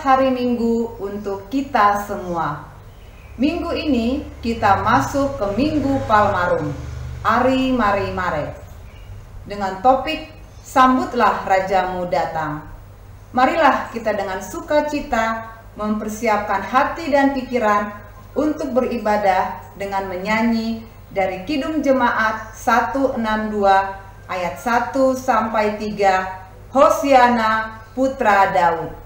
hari Minggu untuk kita semua. Minggu ini kita masuk ke Minggu Palmarum, Ari Mari Mare, dengan topik Sambutlah Rajamu Datang. Marilah kita dengan sukacita mempersiapkan hati dan pikiran untuk beribadah dengan menyanyi dari Kidung Jemaat 162 ayat 1 sampai 3, Hosiana Putra Daud.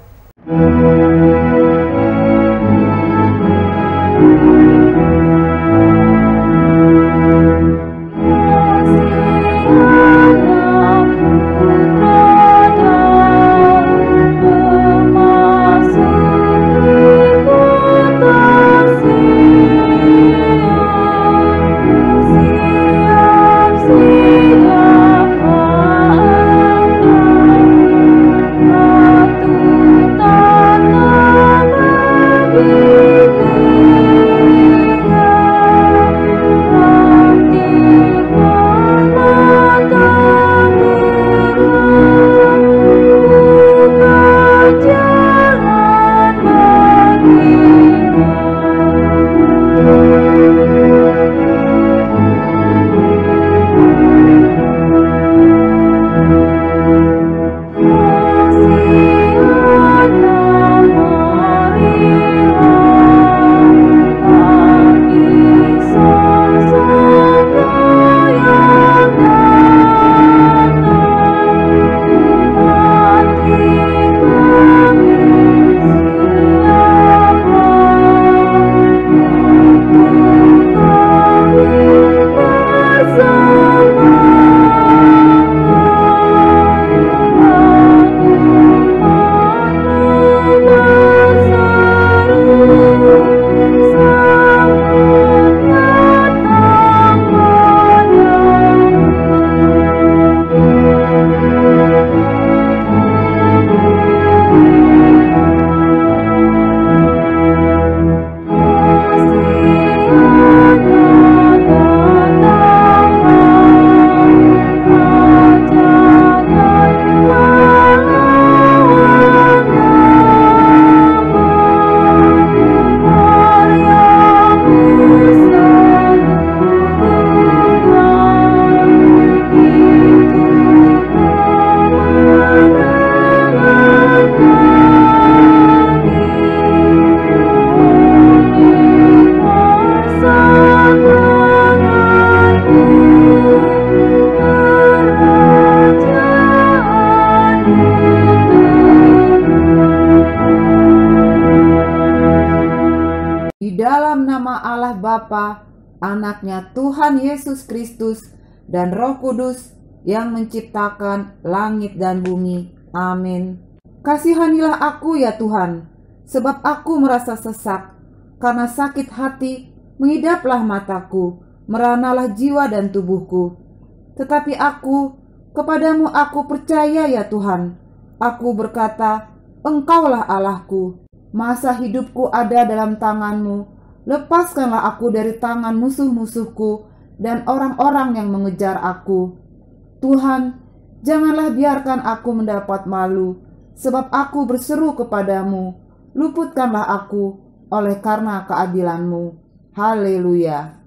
Di dalam nama Allah Bapa, Anaknya Tuhan Yesus Kristus, dan Roh Kudus yang menciptakan langit dan bumi. Amin. Kasihanilah aku ya Tuhan, sebab aku merasa sesak. Karena sakit hati, mengidaplah mataku, meranalah jiwa dan tubuhku. Tetapi kepadamu aku percaya ya Tuhan. Aku berkata, Engkaulah Allahku. Masa hidupku ada dalam tangan-Mu. Lepaskanlah aku dari tangan musuh-musuhku dan orang-orang yang mengejar aku. Tuhan, janganlah biarkan aku mendapat malu, sebab aku berseru kepadamu. Luputkanlah aku oleh karena keadilan-Mu. Haleluya.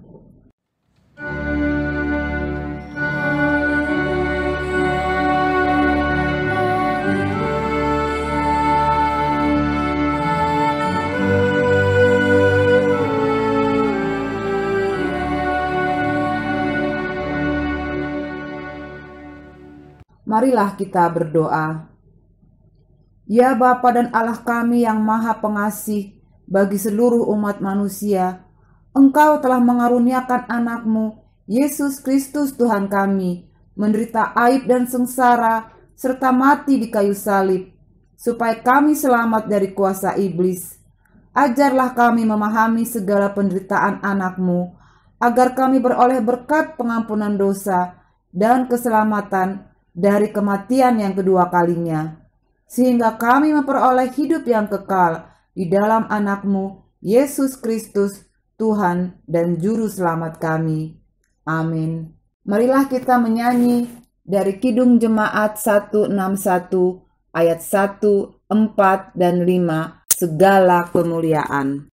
Marilah kita berdoa. Ya Bapa dan Allah kami yang Maha Pengasih bagi seluruh umat manusia, Engkau telah mengaruniakan anak-Mu, Yesus Kristus Tuhan kami, menderita aib dan sengsara, serta mati di kayu salib, supaya kami selamat dari kuasa iblis. Ajarlah kami memahami segala penderitaan anak-Mu, agar kami beroleh berkat pengampunan dosa dan keselamatan dari kematian yang kedua kalinya, sehingga kami memperoleh hidup yang kekal di dalam anak-Mu, Yesus Kristus, Tuhan dan Juru Selamat kami. Amin. Marilah kita menyanyi dari Kidung Jemaat 161 ayat 1, 4, dan 5, segala kemuliaan.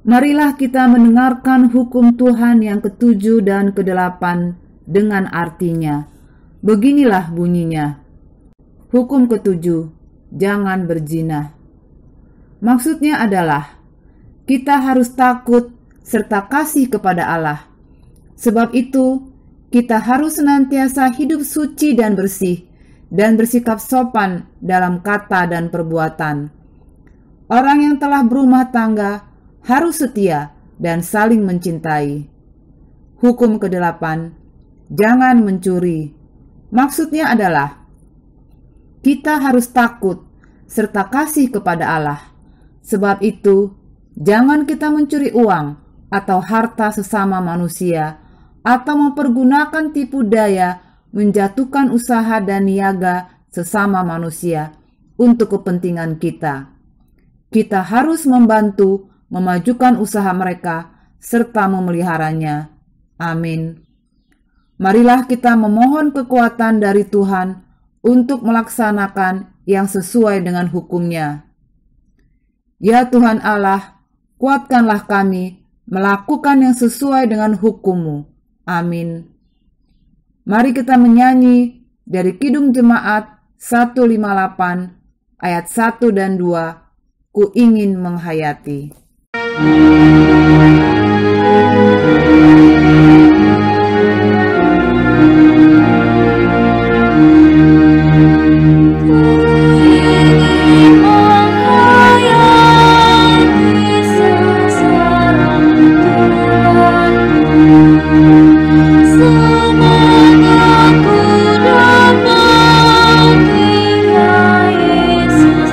Marilah kita mendengarkan hukum Tuhan yang ke-7 dan ke-8 dengan artinya. Beginilah bunyinya. Hukum ke-7, jangan berzina. Maksudnya adalah, kita harus takut serta kasih kepada Allah. Sebab itu, kita harus senantiasa hidup suci dan bersih, dan bersikap sopan dalam kata dan perbuatan. Orang yang telah berumah tangga harus setia dan saling mencintai. Hukum ke-8, jangan mencuri. Maksudnya adalah, kita harus takut serta kasih kepada Allah. Sebab itu, jangan kita mencuri uang atau harta sesama manusia, atau mempergunakan tipu daya menjatuhkan usaha dan niaga sesama manusia untuk kepentingan kita. Kita harus membantu memajukan usaha mereka serta memeliharanya. Amin. Marilah kita memohon kekuatan dari Tuhan untuk melaksanakan yang sesuai dengan hukum-Nya. Ya Tuhan Allah, kuatkanlah kami melakukan yang sesuai dengan hukum-Mu. Amin. Mari kita menyanyi dari Kidung Jemaat 158 ayat 1 dan 2, Ku ingin menghayati. Yesus,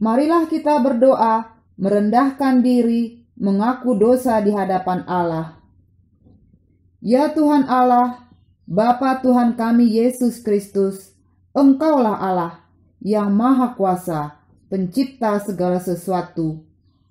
Marilah kita berdoa, merendahkan diri, mengaku dosa di hadapan Allah. Ya Tuhan Allah, Bapa Tuhan kami Yesus Kristus, Engkaulah Allah yang Maha Kuasa, pencipta segala sesuatu.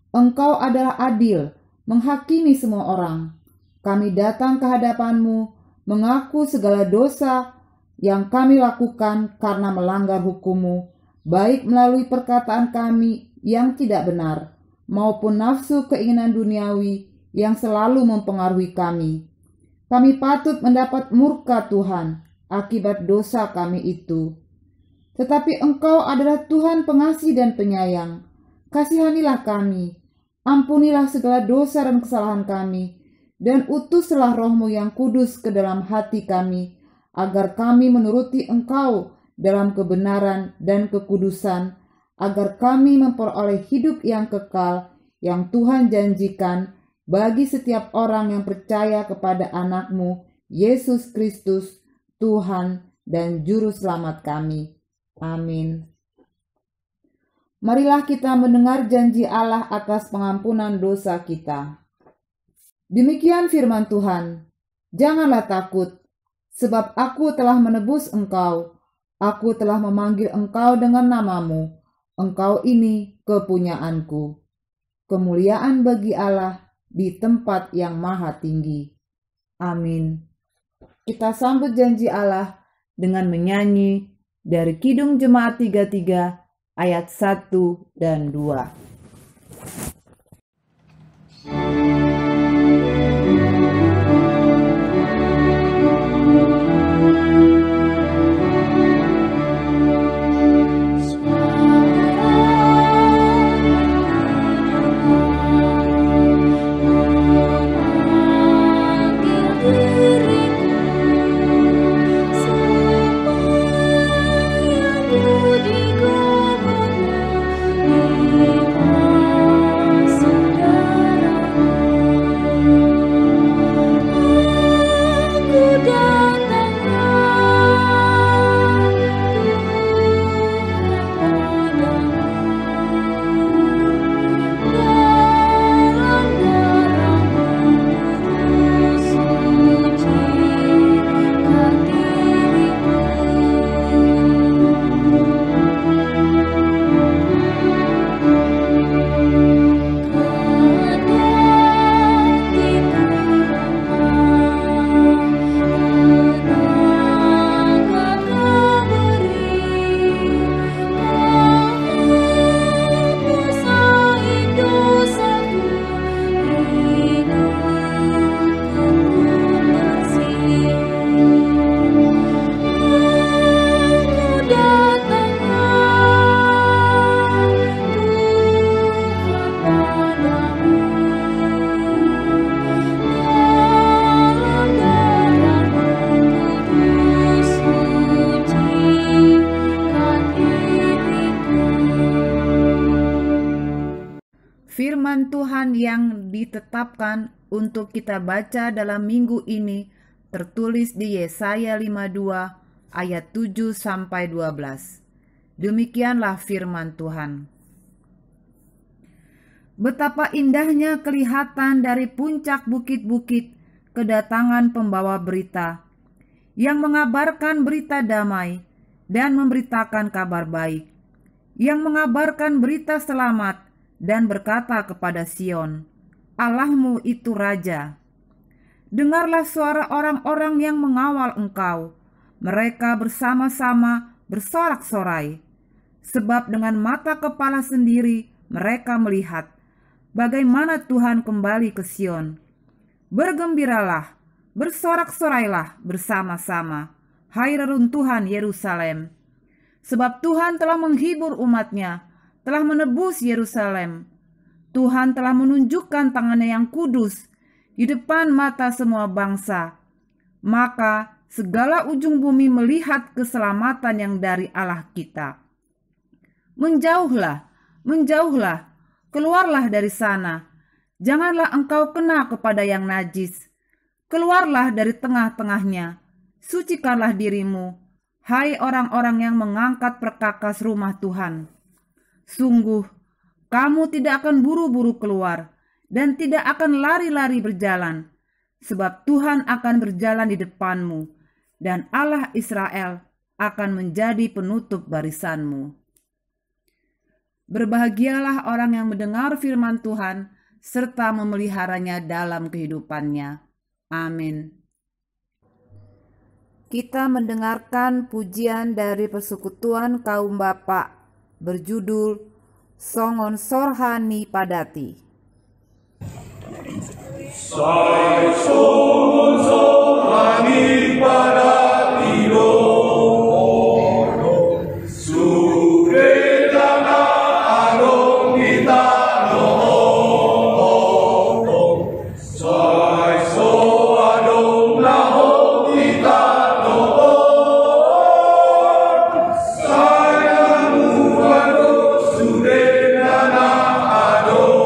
Engkau adalah adil, menghakimi semua orang. Kami datang ke hadapan-Mu, mengaku segala dosa yang kami lakukan karena melanggar hukum-Mu, baik melalui perkataan kami yang tidak benar, maupun nafsu keinginan duniawi yang selalu mempengaruhi kami. Kami patut mendapat murka Tuhan akibat dosa kami itu. Tetapi Engkau adalah Tuhan pengasih dan penyayang. Kasihanilah kami, ampunilah segala dosa dan kesalahan kami, dan utuslah Roh-Mu yang kudus ke dalam hati kami, agar kami menuruti Engkau dalam kebenaran dan kekudusan, agar kami memperoleh hidup yang kekal yang Tuhan janjikan bagi setiap orang yang percaya kepada anak-Mu, Yesus Kristus, Tuhan dan Juru Selamat kami. Amin. Marilah kita mendengar janji Allah atas pengampunan dosa kita. Demikian firman Tuhan, janganlah takut, sebab aku telah menebus engkau. Aku telah memanggil engkau dengan namamu. Engkau ini kepunyaanku. Kemuliaan bagi Allah di tempat yang maha tinggi. Amin. Kita sambut janji Allah dengan menyanyi dari Kidung Jemaat 33 ayat 1 dan 2. Firman Tuhan yang ditetapkan untuk kita baca dalam minggu ini tertulis di Yesaya 52 ayat 7 sampai 12. Demikianlah firman Tuhan. Betapa indahnya kelihatan dari puncak bukit-bukit kedatangan pembawa berita yang mengabarkan berita damai dan memberitakan kabar baik, yang mengabarkan berita selamat dan berkata kepada Sion, Allahmu itu Raja. Dengarlah suara orang-orang yang mengawal engkau. Mereka bersama-sama bersorak-sorai, sebab dengan mata kepala sendiri mereka melihat bagaimana Tuhan kembali ke Sion. Bergembiralah, bersorak-sorailah bersama-sama, hai reruntuhan Yerusalem. Sebab Tuhan telah menghibur umat-Nya, telah menebus Yerusalem. Tuhan telah menunjukkan tangan-Nya yang kudus di depan mata semua bangsa. Maka segala ujung bumi melihat keselamatan yang dari Allah kita. Menjauhlah, menjauhlah, keluarlah dari sana. Janganlah engkau kena kepada yang najis. Keluarlah dari tengah-tengahnya. Sucikanlah dirimu, hai orang-orang yang mengangkat perkakas rumah Tuhan. Sungguh, kamu tidak akan buru-buru keluar dan tidak akan lari-lari berjalan, sebab Tuhan akan berjalan di depanmu, dan Allah Israel akan menjadi penutup barisanmu. Berbahagialah orang yang mendengar firman Tuhan serta memeliharanya dalam kehidupannya. Amin. Kita mendengarkan pujian dari Persekutuan Kaum Bapak berjudul Songon Sorhani Padati. Sai songon sorhani padati do, sure dana adong kita no, sai so adong laho kita no, sai amu ado sure dana adong.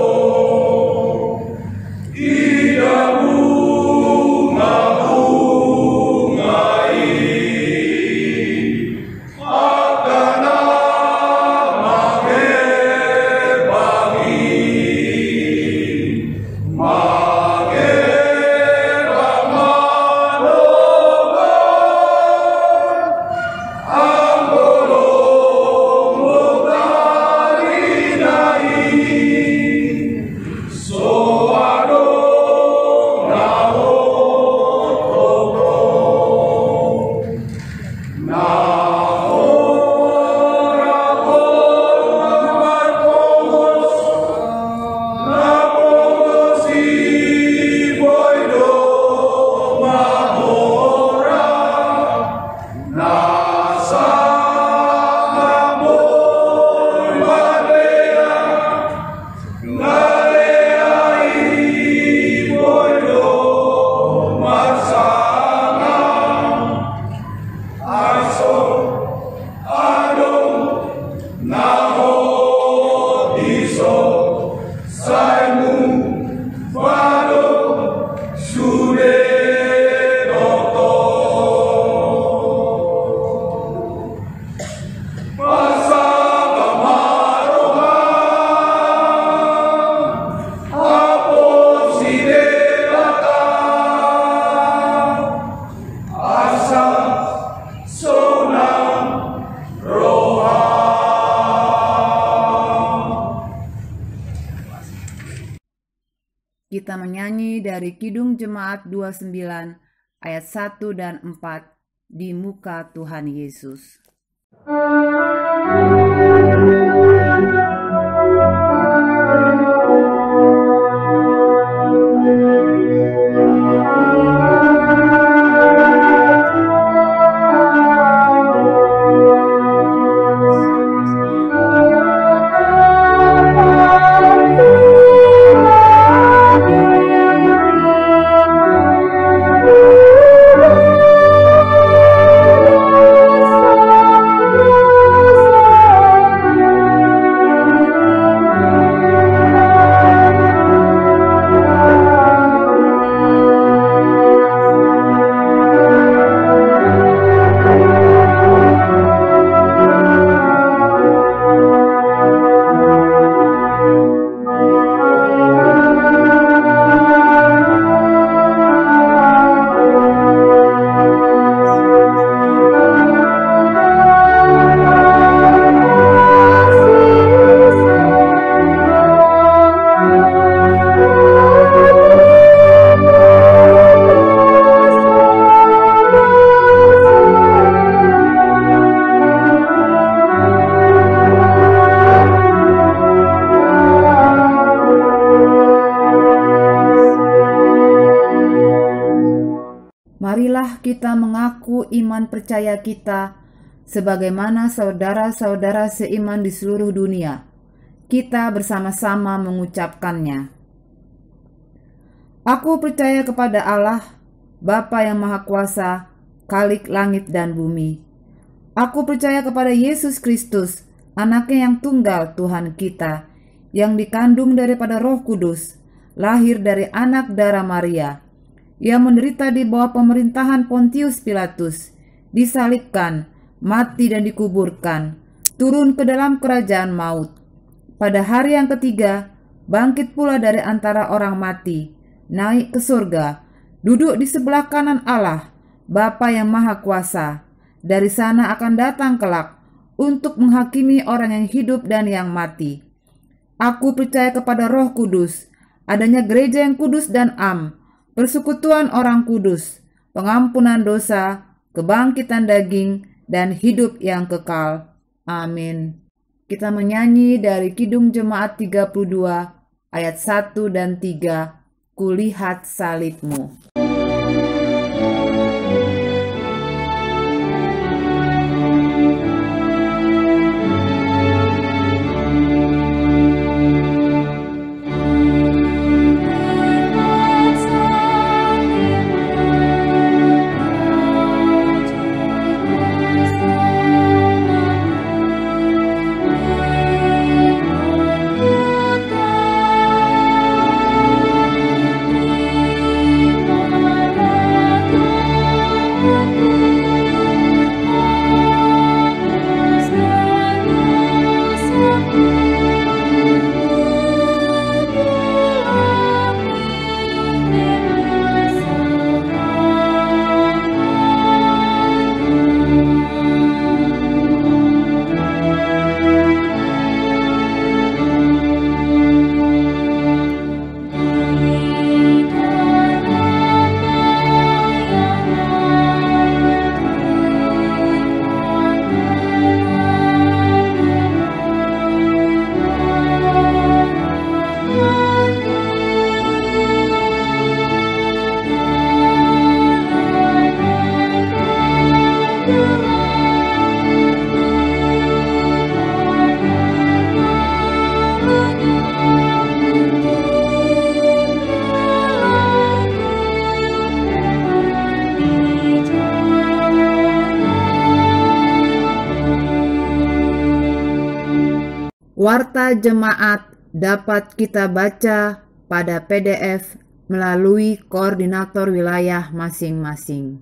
Kita menyanyi dari Kidung Jemaat 29 ayat 1 dan 4 di muka Tuhan Yesus. mengaku iman percaya kita sebagaimana saudara-saudara seiman di seluruh dunia. Kita bersama-sama mengucapkannya. Aku percaya kepada Allah, Bapa yang Maha Kuasa, Khalik langit dan bumi. Aku percaya kepada Yesus Kristus, Anaknya yang tunggal Tuhan kita, yang dikandung daripada Roh Kudus, lahir dari anak darah Maria, yang menderita di bawah pemerintahan Pontius Pilatus, disalibkan, mati dan dikuburkan, turun ke dalam kerajaan maut. Pada hari yang ketiga, bangkit pula dari antara orang mati, naik ke surga, duduk di sebelah kanan Allah, Bapa yang Maha Kuasa. Dari sana akan datang kelak untuk menghakimi orang yang hidup dan yang mati. Aku percaya kepada Roh Kudus, adanya gereja yang kudus dan am, persekutuan orang kudus, pengampunan dosa, kebangkitan daging, dan hidup yang kekal. Amin. Kita menyanyi dari Kidung Jemaat 32 ayat 1 dan 3, Kulihat salibmu. Warta jemaat dapat kita baca pada PDF melalui koordinator wilayah masing-masing.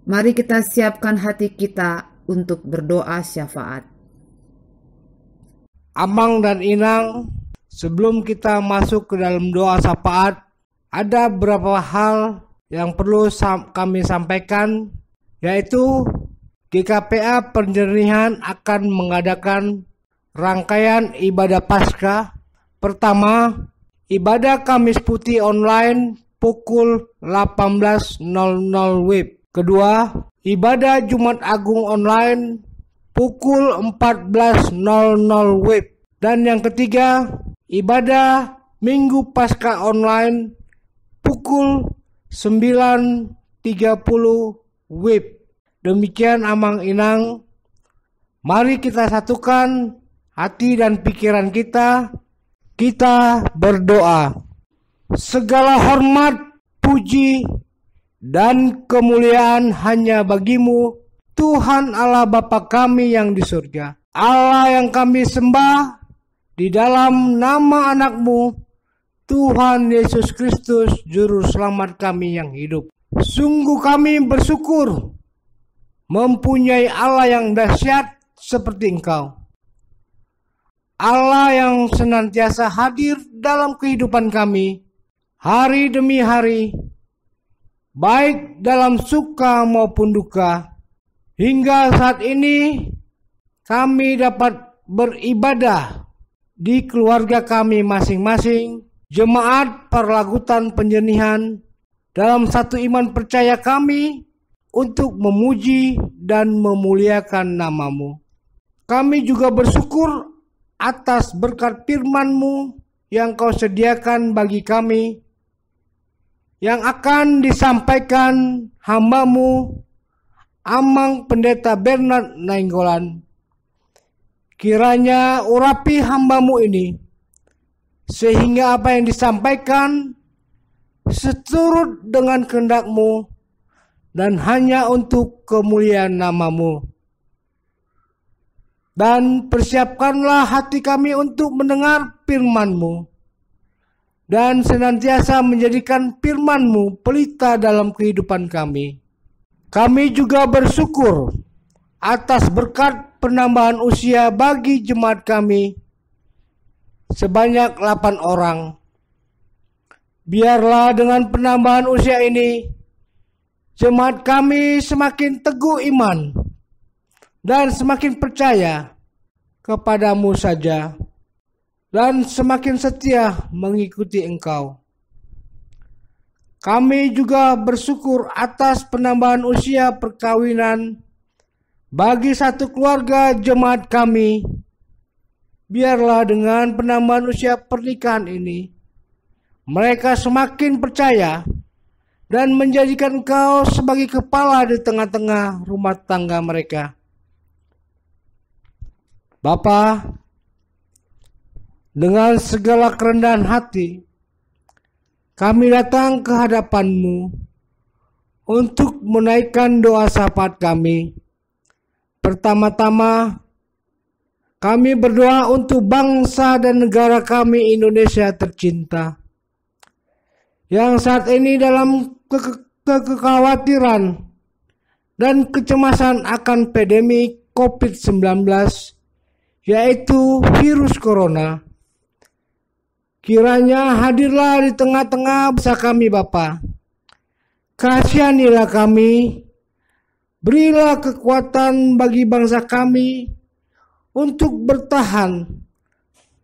Mari kita siapkan hati kita untuk berdoa syafaat. Amang dan Inang, sebelum kita masuk ke dalam doa syafaat, ada beberapa hal yang perlu kami sampaikan, yaitu GKPA Penjernihan akan mengadakan rangkaian ibadah Paskah. Pertama, ibadah Kamis Putih online pukul 18.00 WIB. Kedua, ibadah Jumat Agung online pukul 14.00 WIB. Dan yang ketiga, ibadah Minggu Paskah online pukul 9.30 WIB. Demikian Amang Inang, mari kita satukan hati dan pikiran kita berdoa. Segala hormat, puji, dan kemuliaan hanya bagimu, Tuhan Allah Bapa kami yang di surga. Allah yang kami sembah di dalam nama anak-Mu, Tuhan Yesus Kristus, Juru Selamat kami yang hidup. Sungguh kami bersyukur mempunyai Allah yang dahsyat seperti Engkau. Allah yang senantiasa hadir dalam kehidupan kami, hari demi hari, baik dalam suka maupun duka. Hingga saat ini, kami dapat beribadah di keluarga kami masing-masing, jemaat Perlagutan Penjernihan, dalam satu iman percaya kami, untuk memuji dan memuliakan nama-Mu. Kami juga bersyukur atas berkat firman-Mu yang Kau sediakan bagi kami, yang akan disampaikan hamba-Mu Amang Pendeta Bernard Nainggolan. Kiranya urapi hamba-Mu ini, sehingga apa yang disampaikan seturut dengan kehendak-Mu dan hanya untuk kemuliaan nama-Mu. Dan persiapkanlah hati kami untuk mendengar firman-Mu, dan senantiasa menjadikan firman-Mu pelita dalam kehidupan kami. Kami juga bersyukur atas berkat penambahan usia bagi jemaat kami sebanyak 8 orang. Biarlah dengan penambahan usia ini, jemaat kami semakin teguh iman dan semakin percaya kepada-Mu saja, dan semakin setia mengikuti Engkau. Kami juga bersyukur atas penambahan usia perkawinan bagi satu keluarga jemaat kami. Biarlah dengan penambahan usia pernikahan ini, mereka semakin percaya dan menjadikan Engkau sebagai kepala di tengah-tengah rumah tangga mereka. Bapa, dengan segala kerendahan hati, kami datang ke hadapan-Mu untuk menaikkan doa syafaat kami. Pertama-tama, kami berdoa untuk bangsa dan negara kami Indonesia tercinta, yang saat ini dalam kekhawatiran dan kecemasan akan pandemi COVID-19, yaitu virus corona. Kiranya hadirlah di tengah-tengah bangsa kami Bapa. Kasihanilah kami, berilah kekuatan bagi bangsa kami untuk bertahan,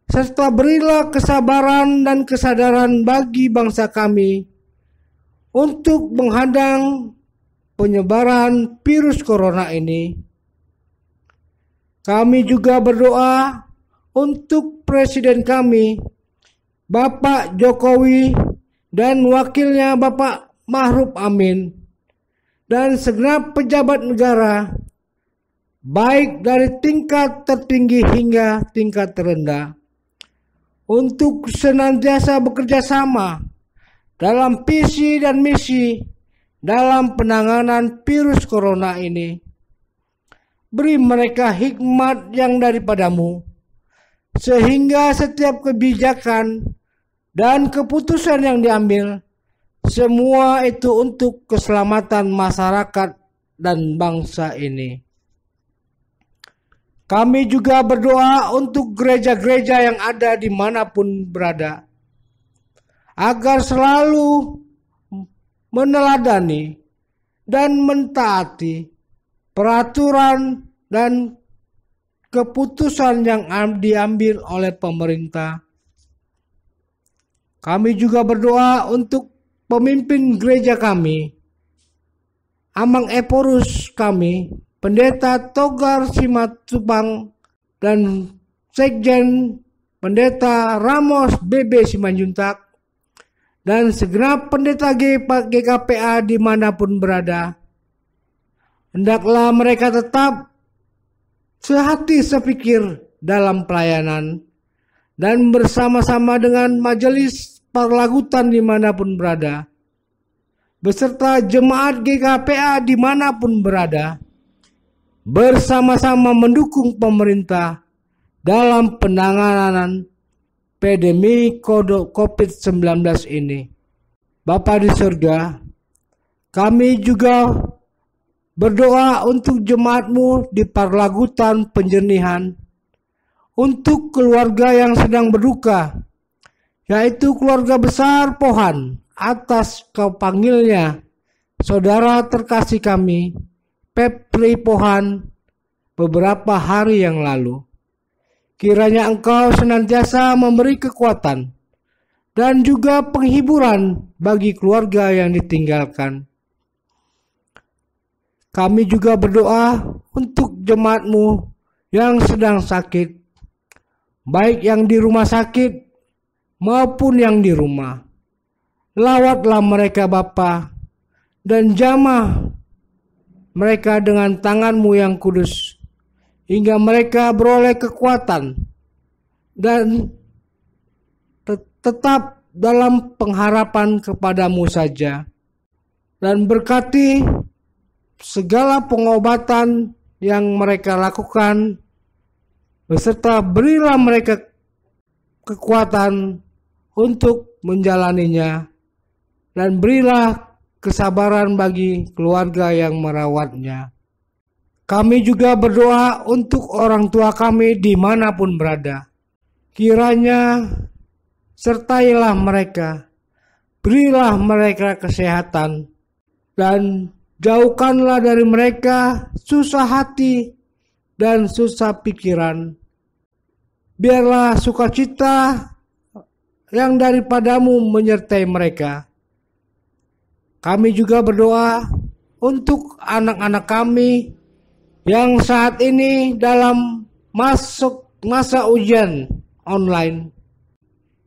serta berilah kesabaran dan kesadaran bagi bangsa kami untuk menghadang penyebaran virus corona ini. Kami juga berdoa untuk Presiden kami, Bapak Jokowi, dan wakilnya Bapak Ma'ruf Amin, dan segenap pejabat negara, baik dari tingkat tertinggi hingga tingkat terendah, untuk senantiasa bekerja sama dalam visi dan misi dalam penanganan virus corona ini. Beri mereka hikmat yang daripada-Mu, sehingga setiap kebijakan dan keputusan yang diambil, semua itu untuk keselamatan masyarakat dan bangsa ini. Kami juga berdoa untuk gereja-gereja yang ada dimanapun berada, agar selalu meneladani dan mentaati peraturan dan keputusan yang diambil oleh pemerintah. Kami juga berdoa untuk pemimpin gereja kami, Amang Eporus kami, Pendeta Togar Simatupang, dan Sekjen Pendeta Ramos BB Simanjuntak, dan segenap pendeta GKPA dimanapun berada. Hendaklah mereka tetap sehati sepikir dalam pelayanan, dan bersama-sama dengan majelis parlagutan dimanapun berada, beserta jemaat GKPA dimanapun berada, bersama-sama mendukung pemerintah dalam penanganan pandemi COVID-19 ini. Bapa di surga, kami juga berdoa untuk jemaat-Mu di parlagutan penjernihan, untuk keluarga yang sedang berduka, yaitu keluarga besar Pohan, atas kepanggilnya saudara terkasih kami, Pepri Pohan, beberapa hari yang lalu. Kiranya Engkau senantiasa memberi kekuatan dan juga penghiburan bagi keluarga yang ditinggalkan. Kami juga berdoa untuk jemaat-Mu yang sedang sakit, baik yang di rumah sakit maupun yang di rumah. Lawatlah mereka Bapa, dan jamah mereka dengan tangan-Mu yang kudus, hingga mereka beroleh kekuatan dan tetap dalam pengharapan kepadamu saja. Dan berkati segala pengobatan yang mereka lakukan, beserta berilah mereka kekuatan untuk menjalaninya, dan berilah kesabaran bagi keluarga yang merawatnya. Kami juga berdoa untuk orang tua kami dimanapun berada. Kiranya sertailah mereka, berilah mereka kesehatan, dan jauhkanlah dari mereka susah hati dan susah pikiran. Biarlah sukacita yang daripadamu menyertai mereka. Kami juga berdoa untuk anak-anak kami yang saat ini dalam masa ujian online.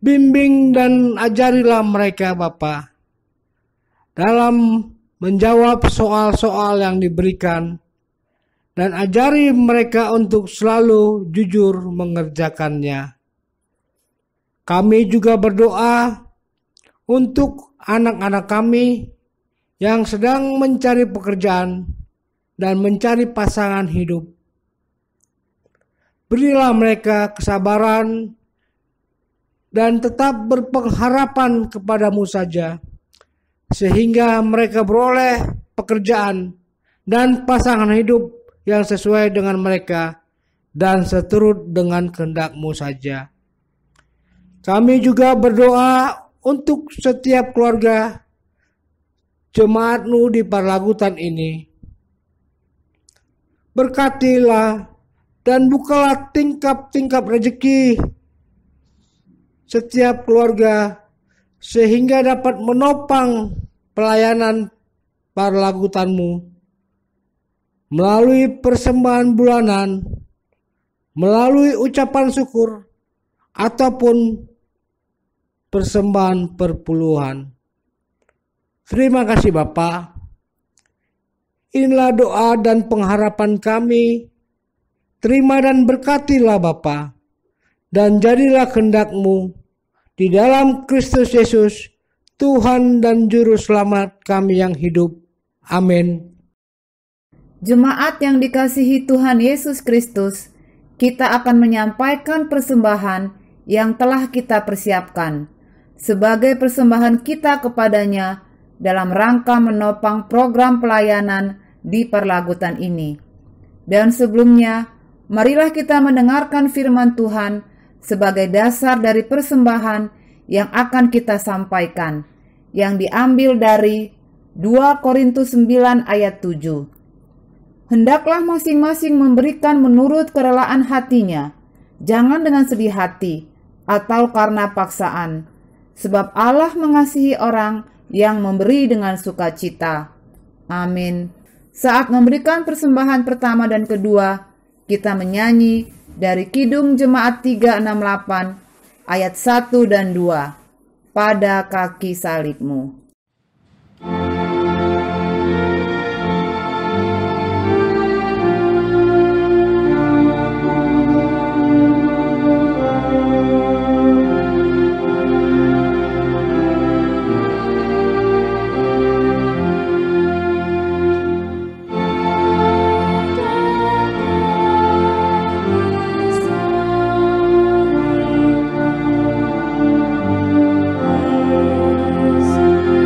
Bimbing dan ajarilah mereka Bapa dalam menjawab soal-soal yang diberikan, dan ajari mereka untuk selalu jujur mengerjakannya. Kami juga berdoa untuk anak-anak kami yang sedang mencari pekerjaan dan mencari pasangan hidup. Berilah mereka kesabaran dan tetap berpengharapan kepadamu saja, sehingga mereka beroleh pekerjaan dan pasangan hidup yang sesuai dengan mereka dan seturut dengan kehendak-Mu saja. Kami juga berdoa untuk setiap keluarga jemaat-Mu di Parlagutan ini. Berkatilah dan bukalah tingkap-tingkap rezeki setiap keluarga, sehingga dapat menopang pelayanan Parlagutan-Mu melalui persembahan bulanan, melalui ucapan syukur, ataupun persembahan perpuluhan. Terima kasih Bapa. Inilah doa dan pengharapan kami. Terima dan berkatilah Bapa, dan jadilah kehendak-Mu di dalam Kristus Yesus, Tuhan dan Juru Selamat kami yang hidup. Amin. Jemaat yang dikasihi Tuhan Yesus Kristus, kita akan menyampaikan persembahan yang telah kita persiapkan sebagai persembahan kita kepadanya dalam rangka menopang program pelayanan di Parlagutan ini. Dan sebelumnya, marilah kita mendengarkan firman Tuhan sebagai dasar dari persembahan yang akan kita sampaikan, yang diambil dari 2 Korintus 9 ayat 7. Hendaklah masing-masing memberikan menurut kerelaan hatinya, jangan dengan sedih hati atau karena paksaan, sebab Allah mengasihi orang yang memberi dengan sukacita. Amin. Saat memberikan persembahan pertama dan kedua, kita menyanyi dari Kidung Jemaat 368 ayat 1 dan 2, pada kaki salib-Mu. Yesus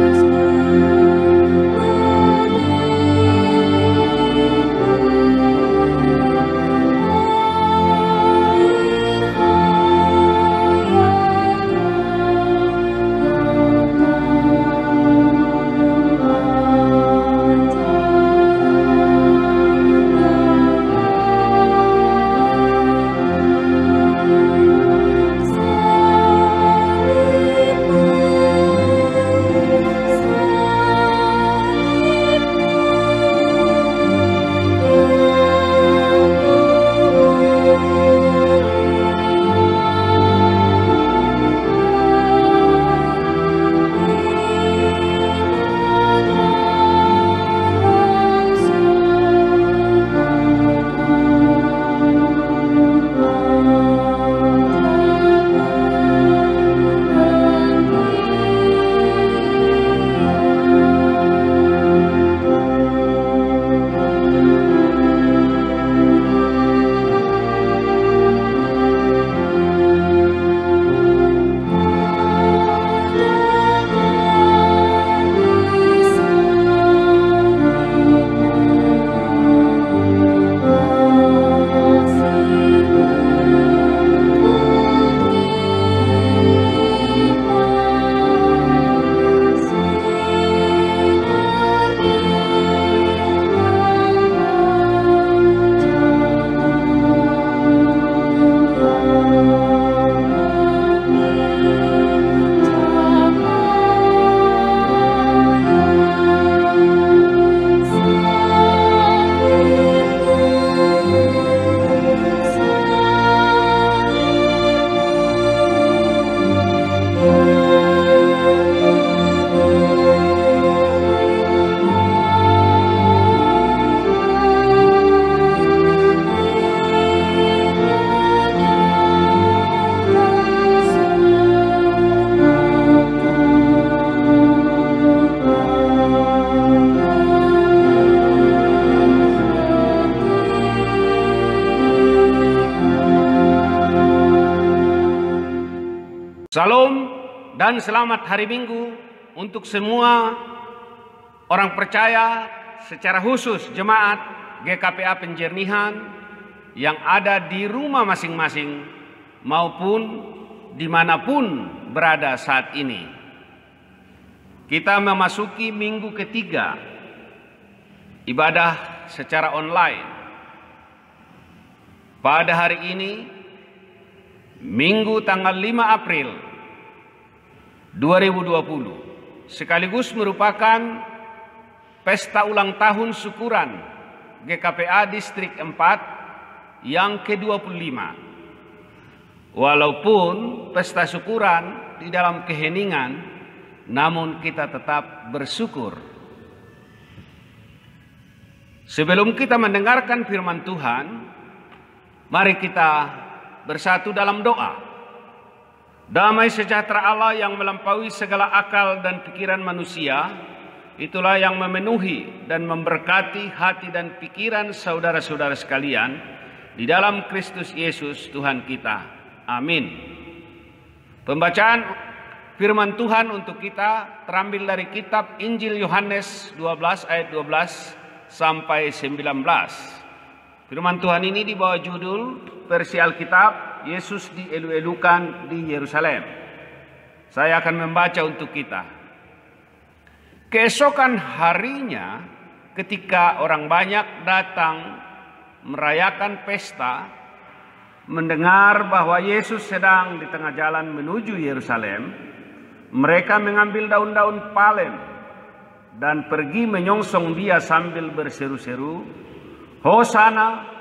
Salam dan selamat hari Minggu untuk semua orang percaya, secara khusus jemaat GKPA Penjernihan yang ada di rumah masing-masing maupun dimanapun berada saat ini. Kita memasuki minggu ketiga ibadah secara online. Pada hari ini, Minggu tanggal 5 April 2020, sekaligus merupakan pesta ulang tahun syukuran GKPA Distrik 4 yang ke-25. Walaupun pesta syukuran di dalam keheningan, namun kita tetap bersyukur. Sebelum kita mendengarkan firman Tuhan, mari kita bersatu dalam doa. Damai sejahtera Allah yang melampaui segala akal dan pikiran manusia, itulah yang memenuhi dan memberkati hati dan pikiran saudara-saudara sekalian di dalam Kristus Yesus Tuhan kita. Amin. Pembacaan firman Tuhan untuk kita terambil dari kitab Injil Yohanes 12 ayat 12 sampai 19. Firman Tuhan ini dibawa judul versi Alkitab, Yesus dielu-elukan di Yerusalem. Saya akan membaca untuk kita. Keesokan harinya, ketika orang banyak datang merayakan pesta, mendengar bahwa Yesus sedang di tengah jalan menuju Yerusalem, mereka mengambil daun-daun palen dan pergi menyongsong dia sambil berseru-seru, Hosana,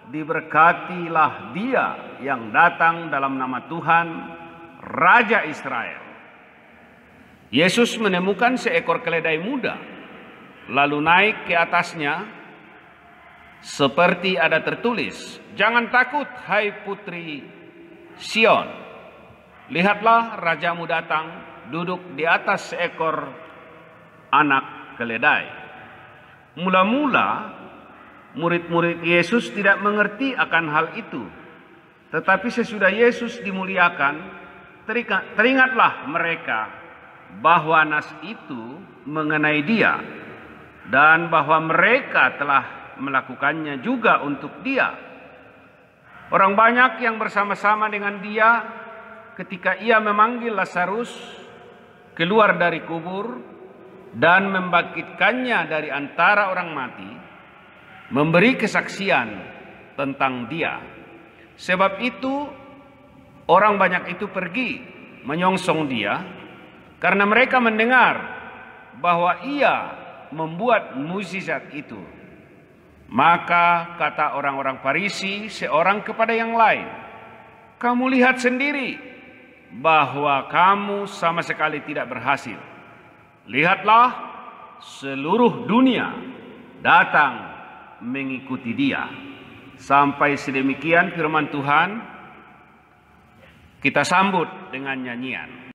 diberkatilah dia yang datang dalam nama Tuhan, Raja Israel. Yesus menemukan seekor keledai muda, lalu naik ke atasnya, seperti ada tertulis, jangan takut hai putri Sion. Lihatlah rajamu datang, duduk di atas seekor anak keledai. Mula-mula murid-murid Yesus tidak mengerti akan hal itu. Tetapi sesudah Yesus dimuliakan, teringatlah mereka bahwa nas itu mengenai dia dan bahwa mereka telah melakukannya juga untuk dia. Orang banyak yang bersama-sama dengan dia ketika ia memanggil Lazarus keluar dari kubur dan membangkitkannya dari antara orang mati, memberi kesaksian tentang dia. Sebab itu orang banyak itu pergi menyongsong dia karena mereka mendengar bahwa ia membuat mukjizat itu. Maka kata orang-orang Farisi seorang kepada yang lain, kamu lihat sendiri bahwa kamu sama sekali tidak berhasil. Lihatlah, seluruh dunia datang mengikuti dia. Sampai sedemikian firman Tuhan, kita sambut dengan nyanyian.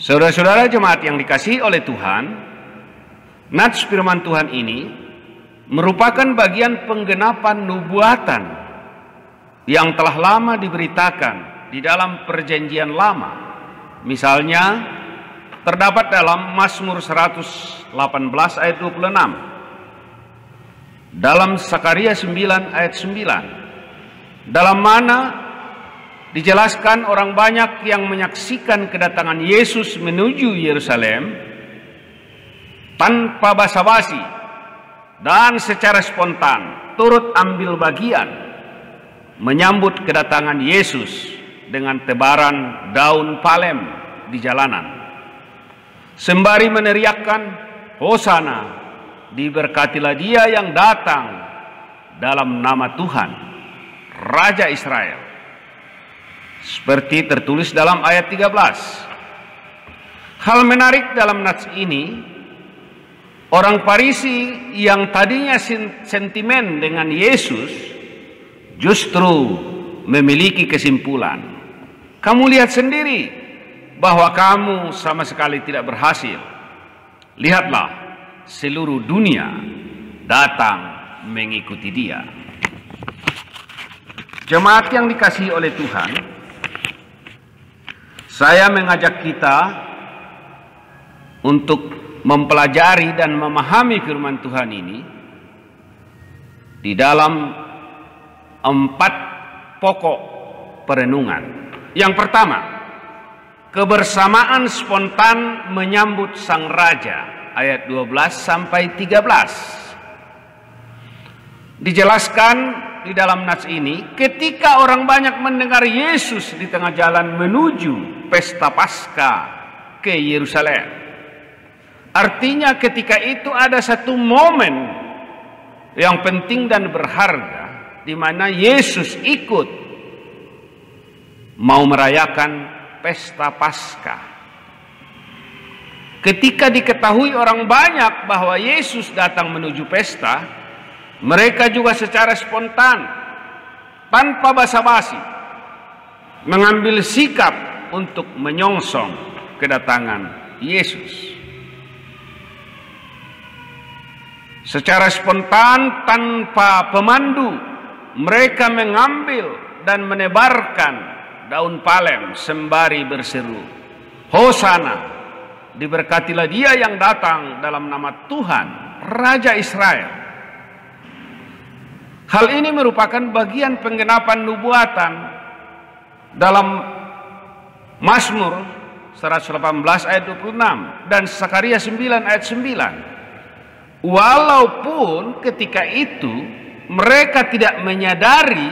Saudara-saudara jemaat yang dikasihi oleh Tuhan, nats firman Tuhan ini merupakan bagian penggenapan nubuatan yang telah lama diberitakan di dalam perjanjian lama. Misalnya terdapat dalam Mazmur 118 ayat 26, dalam Sakaria 9 ayat 9, dalam mana dijelaskan orang banyak yang menyaksikan kedatangan Yesus menuju Yerusalem tanpa basa-basi dan secara spontan turut ambil bagian menyambut kedatangan Yesus dengan tebaran daun palem di jalanan, sembari meneriakkan, "Hosana, diberkatilah Dia yang datang dalam nama Tuhan, Raja Israel." Seperti tertulis dalam ayat 13. Hal menarik dalam nats ini, orang Farisi yang tadinya sentimen dengan Yesus justru memiliki kesimpulan, "Kamu lihat sendiri bahwa kamu sama sekali tidak berhasil. Lihatlah, seluruh dunia datang mengikuti Dia." Jemaat yang dikasihi oleh Tuhan, saya mengajak kita untuk mempelajari dan memahami firman Tuhan ini di dalam 4 pokok perenungan. Yang pertama, kebersamaan spontan menyambut Sang Raja, ayat 12 sampai 13. Dijelaskan di dalam nats ini, ketika orang banyak mendengar Yesus di tengah jalan menuju pesta Paskah ke Yerusalem. Artinya ketika itu ada satu momen yang penting dan berharga di mana Yesus ikut mau merayakan pesta Paskah. Ketika diketahui orang banyak bahwa Yesus datang menuju pesta, mereka juga secara spontan tanpa basa-basi mengambil sikap untuk menyongsong kedatangan Yesus. Secara spontan tanpa pemandu, mereka mengambil dan menebarkan daun palem sembari berseru, "Hosana, diberkatilah Dia yang datang dalam nama Tuhan, Raja Israel." Hal ini merupakan bagian penggenapan nubuatan dalam Mazmur 118 ayat 26 dan Sakaria 9 ayat 9. Walaupun ketika itu mereka tidak menyadari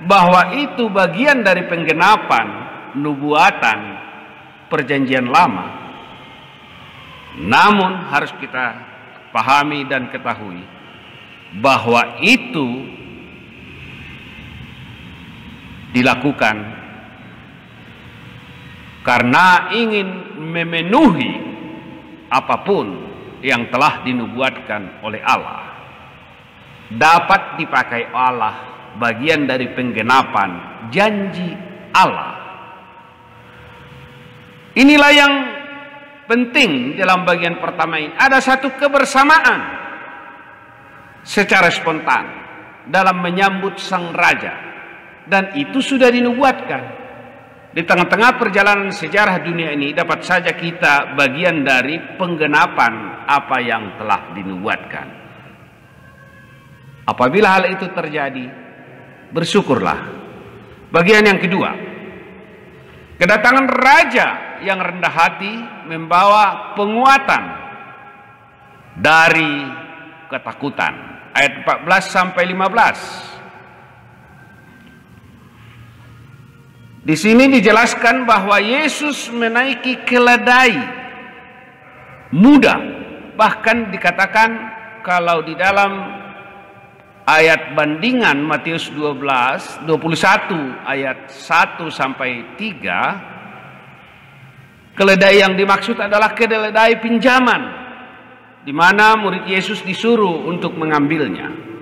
bahwa itu bagian dari penggenapan nubuatan Perjanjian Lama, namun harus kita pahami dan ketahui bahwa itu dilakukan karena ingin memenuhi apapun yang telah dinubuatkan oleh Allah, dapat dipakai Allah bagian dari penggenapan janji Allah. Inilah yang penting dalam bagian pertama ini. Ada satu kebersamaan secara spontan dalam menyambut Sang Raja, dan itu sudah dinubuatkan. Di tengah-tengah perjalanan sejarah dunia ini dapat saja kita bagian dari penggenapan apa yang telah dinubuatkan. Apabila hal itu terjadi, bersyukurlah. Bagian yang kedua, kedatangan Raja yang rendah hati membawa penguatan dari ketakutan. Ayat 14 sampai 15. Di sini dijelaskan bahwa Yesus menaiki keledai muda. Bahkan dikatakan kalau di dalam ayat bandingan Matius 21 ayat 1 sampai 3, keledai yang dimaksud adalah keledai pinjaman, di mana murid Yesus disuruh untuk mengambilnya.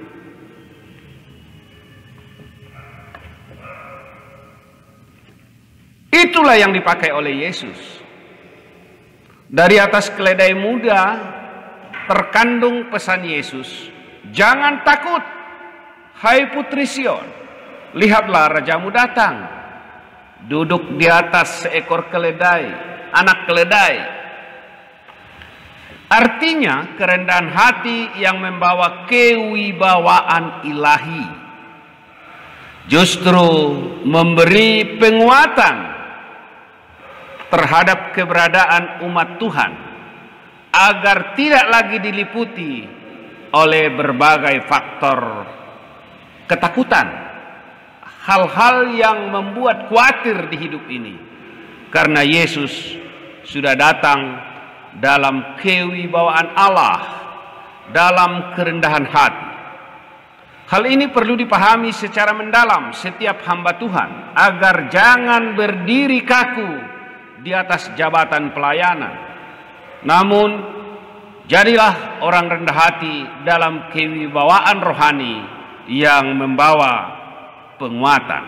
Itulah yang dipakai oleh Yesus. Dari atas keledai muda terkandung pesan Yesus, "Jangan takut, hai putri Sion. Lihatlah rajamu datang, duduk di atas seekor keledai, anak keledai." Artinya kerendahan hati yang membawa kewibawaan ilahi justru memberi penguatan terhadap keberadaan umat Tuhan agar tidak lagi diliputi oleh berbagai faktor ketakutan, hal-hal yang membuat khawatir di hidup ini, karena Yesus sudah datang dalam kewibawaan Allah, dalam kerendahan hati. Hal ini perlu dipahami secara mendalam setiap hamba Tuhan, agar jangan berdiri kaku di atas jabatan pelayanan, namun jadilah orang rendah hati dalam kewibawaan rohani yang membawa penguatan.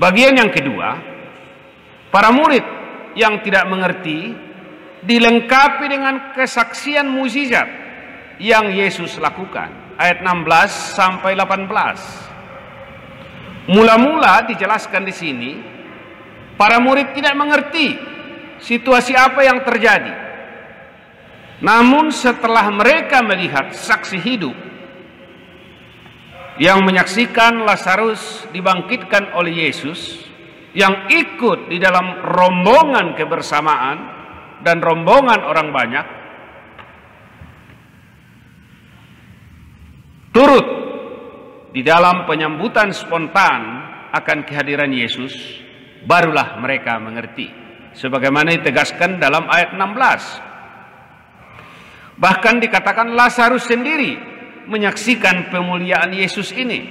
Bagian yang kedua, para murid yang tidak mengerti dilengkapi dengan kesaksian mukjizat yang Yesus lakukan. Ayat 16 sampai 18. Mula-mula dijelaskan di sini, para murid tidak mengerti situasi apa yang terjadi. Namun setelah mereka melihat saksi hidup yang menyaksikan Lazarus dibangkitkan oleh Yesus, yang ikut di dalam rombongan kebersamaan dan rombongan orang banyak, turut di dalam penyambutan spontan akan kehadiran Yesus, barulah mereka mengerti. Sebagaimana ditegaskan dalam ayat 16. Bahkan dikatakan Lazarus sendiri menyaksikan pemuliaan Yesus ini.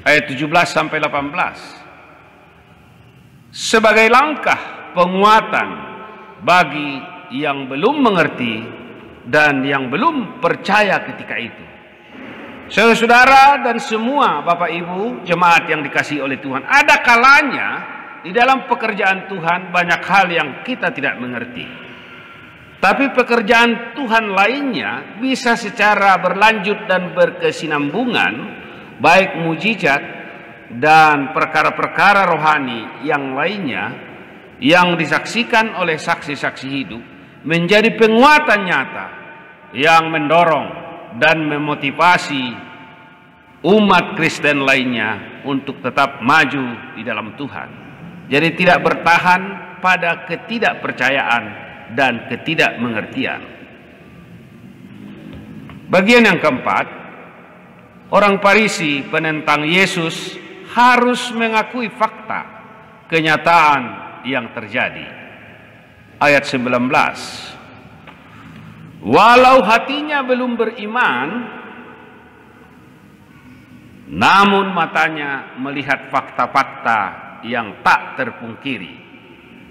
Ayat 17 sampai 18. Sebagai langkah penguatan bagi yang belum mengerti dan yang belum percaya ketika itu. Saudara-saudara dan semua Bapak Ibu jemaat yang dikasihi oleh Tuhan, ada kalanya di dalam pekerjaan Tuhan banyak hal yang kita tidak mengerti. Tapi pekerjaan Tuhan lainnya bisa secara berlanjut dan berkesinambungan, baik mukjizat dan perkara-perkara rohani yang lainnya yang disaksikan oleh saksi-saksi hidup, menjadi penguatan nyata yang mendorong dan memotivasi umat Kristen lainnya untuk tetap maju di dalam Tuhan. Jadi tidak bertahan pada ketidakpercayaan dan ketidakmengertian. Bagian yang keempat, orang Farisi penentang Yesus harus mengakui fakta, kenyataan yang terjadi. Ayat 19. Walau hatinya belum beriman, namun matanya melihat fakta-fakta yang tak terpungkiri.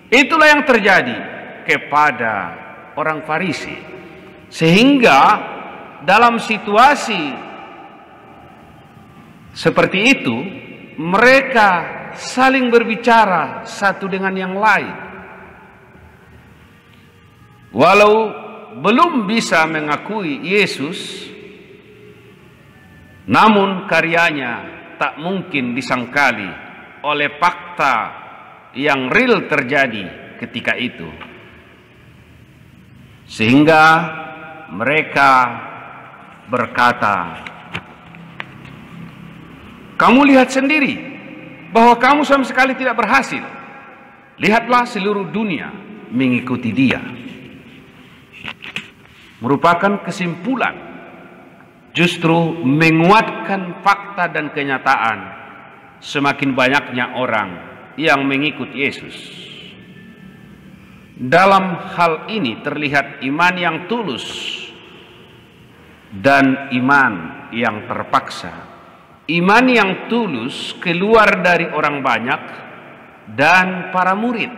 Itulah yang terjadi kepada orang Farisi. Sehingga dalam situasi seperti itu, mereka saling berbicara satu dengan yang lain. Walau belum bisa mengakui Yesus, namun karyanya tak mungkin disangkali oleh fakta yang real terjadi ketika itu. Sehingga mereka berkata, "Kamu lihat sendiri bahwa kamu sama sekali tidak berhasil. Lihatlah seluruh dunia mengikuti dia." Merupakan kesimpulan, justru menguatkan fakta dan kenyataan semakin banyaknya orang yang mengikut Yesus. Dalam hal ini terlihat iman yang tulus dan iman yang terpaksa. Iman yang tulus keluar dari orang banyak dan para murid,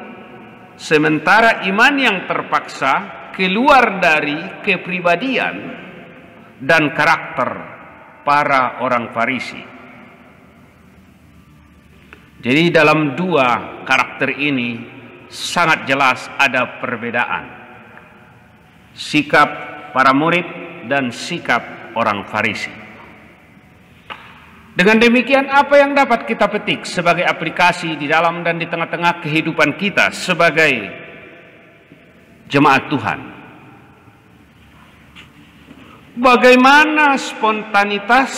sementara iman yang terpaksa keluar dari kepribadian dan karakter para orang Farisi. Jadi dalam dua karakter ini sangat jelas ada perbedaan. Sikap para murid dan sikap orang Farisi. Dengan demikian, apa yang dapat kita petik sebagai aplikasi di dalam dan di tengah-tengah kehidupan kita sebagai jemaat Tuhan? Bagaimana spontanitas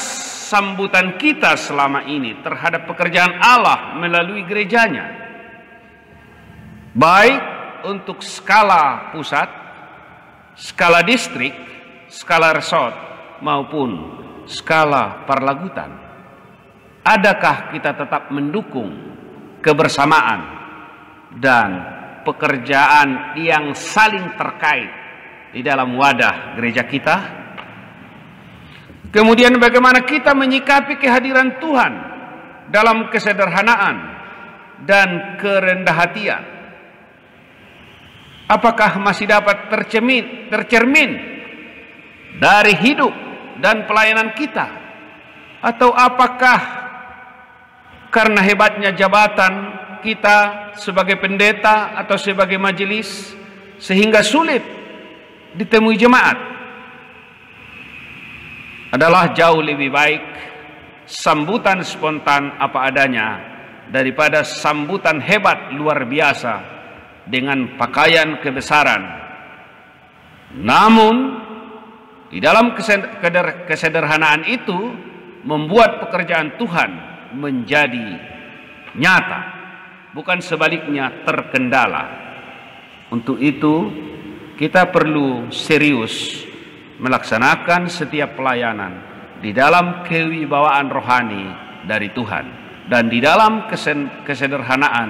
sambutan kita selama ini terhadap pekerjaan Allah melalui gerejanya? Baik untuk skala pusat skala distrik, skala resort, maupun skala parlagutan. Adakah kita tetap mendukung kebersamaan dan pekerjaan yang saling terkait di dalam wadah gereja kita? Kemudian bagaimana kita menyikapi kehadiran Tuhan dalam kesederhanaan dan kerendah hatian? Apakah masih dapat tercermin dari hidup dan pelayanan kita? Atau apakah karena hebatnya jabatan kita sebagai pendeta atau sebagai majelis sehingga sulit ditemui jemaat? Adalah jauh lebih baik sambutan spontan apa adanya daripada sambutan hebat luar biasa dengan pakaian kebesaran. Namun di dalam kesederhanaan itu membuat pekerjaan Tuhan menjadi nyata, bukan sebaliknya terkendala. Untuk itu kita perlu serius melaksanakan setiap pelayanan di dalam kewibawaan rohani dari Tuhan dan di dalam kesederhanaan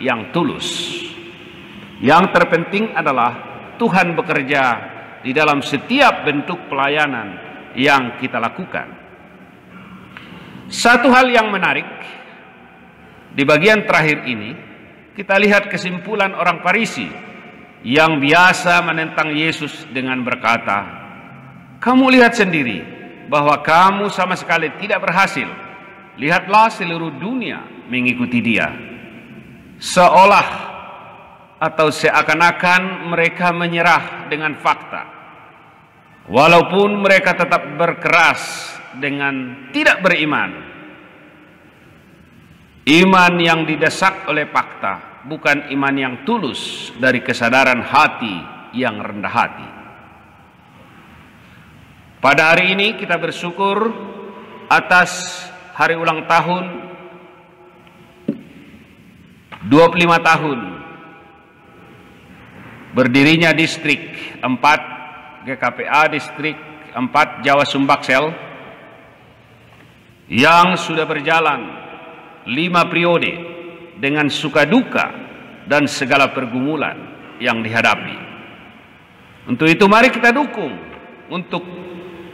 yang tulus. Yang terpenting adalah Tuhan bekerja di dalam setiap bentuk pelayanan yang kita lakukan. Satu hal yang menarik di bagian terakhir ini, kita lihat kesimpulan orang Farisi yang biasa menentang Yesus dengan berkata, "Kamu lihat sendiri bahwa kamu sama sekali tidak berhasil. Lihatlah seluruh dunia mengikuti dia." Seolah atau seakan-akan mereka menyerah dengan fakta, walaupun mereka tetap berkeras dengan tidak beriman. Iman yang didesak oleh fakta, bukan iman yang tulus dari kesadaran hati yang rendah hati. Pada hari ini kita bersyukur atas hari ulang tahun 25 tahun berdirinya distrik 4 GKPA distrik 4 Jawa Sumbaksel yang sudah berjalan 5 periode dengan suka duka dan segala pergumulan yang dihadapi. Untuk itu mari kita dukung untuk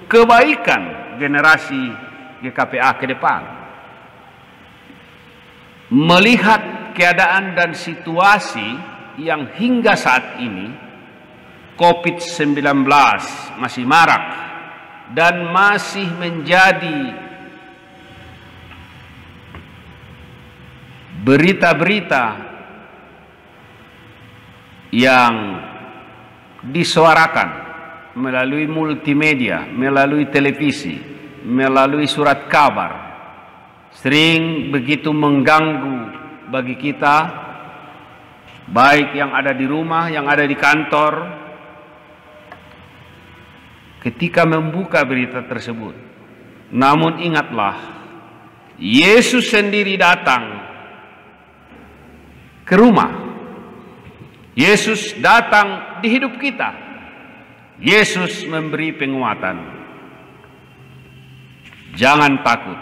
kebaikan generasi GKPA ke depan. Melihat keadaan dan situasi yang hingga saat ini COVID-19 masih marak dan masih menjadi berita-berita yang disuarakan melalui multimedia, melalui televisi, melalui surat kabar, sering begitu mengganggu bagi kita, baik yang ada di rumah, yang ada di kantor, ketika membuka berita tersebut. Namun ingatlah, Yesus sendiri datang ke rumah. Yesus datang di hidup kita. Yesus memberi penguatan. Jangan takut.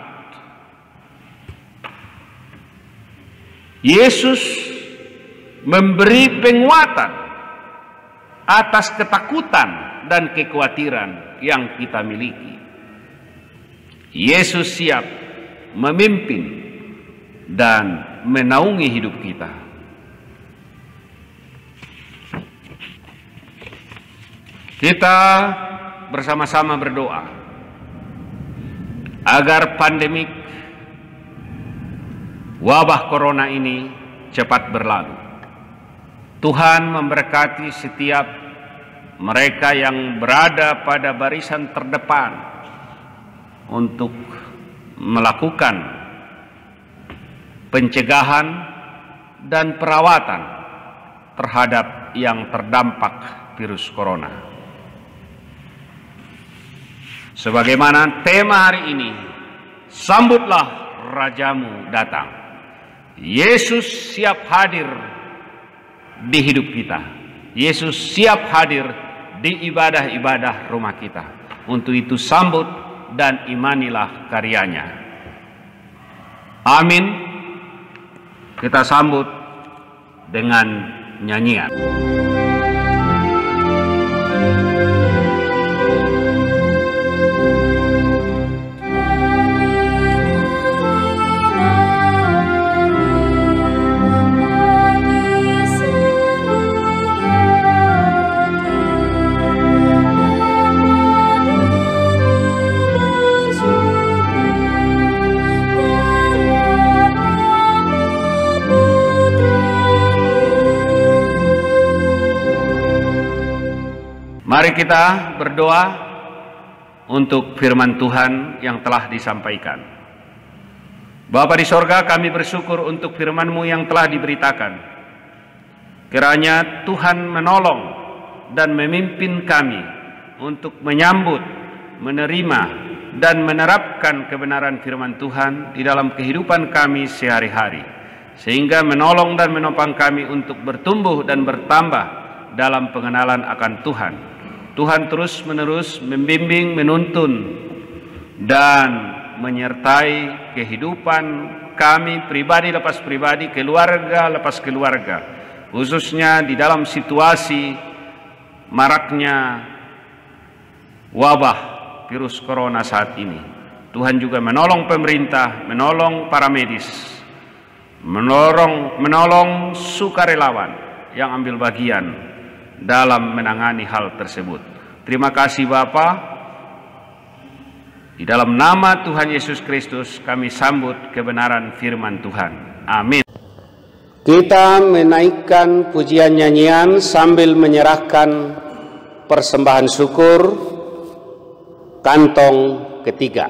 Yesus memberi penguatan atas ketakutan dan kekhawatiran yang kita miliki. Yesus siap memimpin dan menaungi hidup kita. Kita bersama-sama berdoa agar pandemik wabah corona ini cepat berlalu. Tuhan memberkati setiap mereka yang berada pada barisan terdepan untuk melakukan pencegahan dan perawatan terhadap yang terdampak virus corona. Sebagaimana tema hari ini, sambutlah Rajamu datang. Yesus siap hadir di hidup kita. Yesus siap hadir di ibadah-ibadah rumah kita. Untuk itu sambut dan imanilah karyanya. Amin. Kita sambut dengan nyanyian. Mari kita berdoa untuk firman Tuhan yang telah disampaikan. Bapa di sorga, kami bersyukur untuk firman-Mu yang telah diberitakan. Kiranya Tuhan menolong dan memimpin kami untuk menyambut, menerima, dan menerapkan kebenaran firman Tuhan di dalam kehidupan kami sehari-hari. Sehingga menolong dan menopang kami untuk bertumbuh dan bertambah dalam pengenalan akan Tuhan. Tuhan terus-menerus membimbing, menuntun, dan menyertai kehidupan kami pribadi lepas pribadi, keluarga lepas keluarga, khususnya di dalam situasi maraknya wabah virus corona saat ini. Tuhan juga menolong pemerintah, menolong para medis, menolong sukarelawan yang ambil bagian dalam menangani hal tersebut. Terima kasih Bapa. Di dalam nama Tuhan Yesus Kristus kami sambut kebenaran firman Tuhan. Amin. Kita menaikkan pujian nyanyian sambil menyerahkan persembahan syukur kantong ketiga.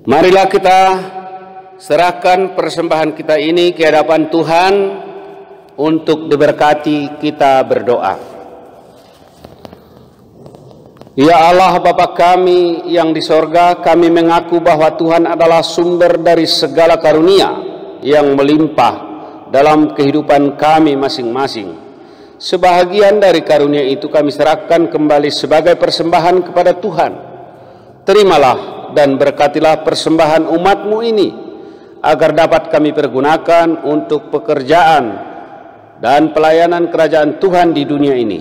Marilah kita serahkan persembahan kita ini ke hadapan Tuhan untuk diberkati. Kita berdoa. Ya Allah Bapa kami yang di sorga, kami mengaku bahwa Tuhan adalah sumber dari segala karunia yang melimpah dalam kehidupan kami masing-masing. Sebahagian dari karunia itu kami serahkan kembali sebagai persembahan kepada Tuhan. Terimalah dan berkatilah persembahan umat-Mu ini, agar dapat kami pergunakan untuk pekerjaan dan pelayanan kerajaan Tuhan di dunia ini.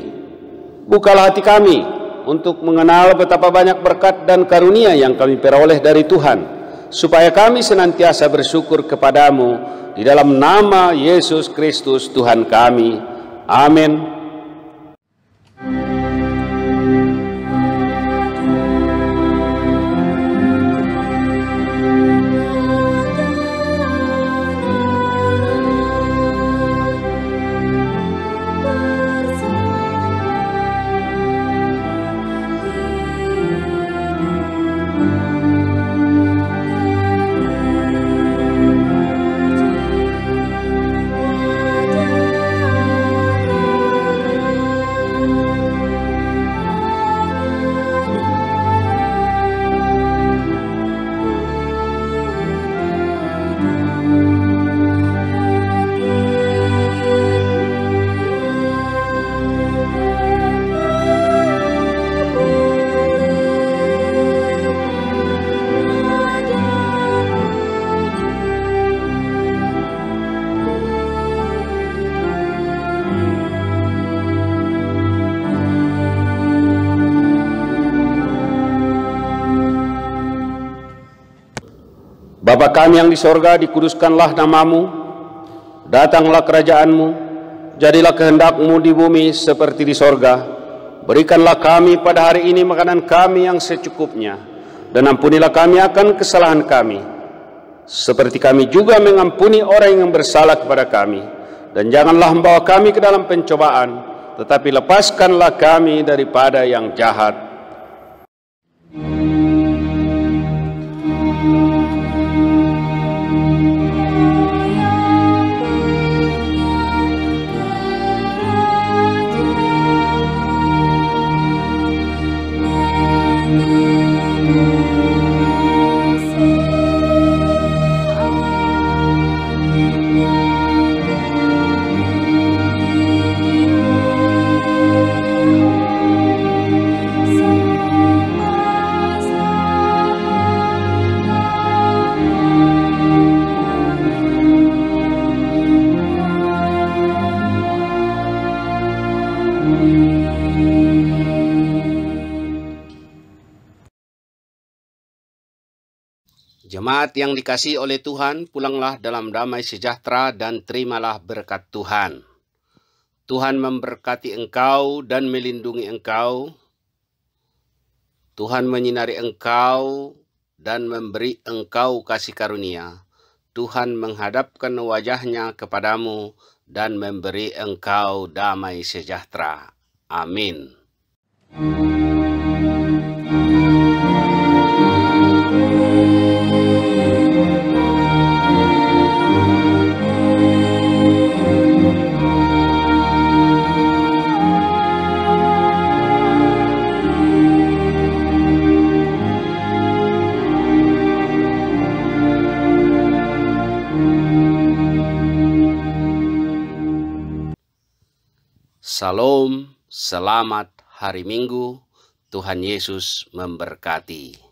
Bukalah hati kami untuk mengenal betapa banyak berkat dan karunia yang kami peroleh dari Tuhan, supaya kami senantiasa bersyukur kepadamu di dalam nama Yesus Kristus Tuhan kami. Amin. Bapa kami yang di sorga, dikuduskanlah namamu, datanglah kerajaanmu, jadilah kehendak-Mu di bumi seperti di sorga. Berikanlah kami pada hari ini makanan kami yang secukupnya, dan ampunilah kami akan kesalahan kami, seperti kami juga mengampuni orang yang bersalah kepada kami. Dan janganlah membawa kami ke dalam pencobaan, tetapi lepaskanlah kami daripada yang jahat. Jemaat yang dikasihi oleh Tuhan, pulanglah dalam damai sejahtera dan terimalah berkat Tuhan. Tuhan memberkati engkau dan melindungi engkau. Tuhan menyinari engkau dan memberi engkau kasih karunia. Tuhan menghadapkan wajahnya kepadamu dan memberi engkau damai sejahtera. Amin. Salam, selamat hari Minggu, Tuhan Yesus memberkati.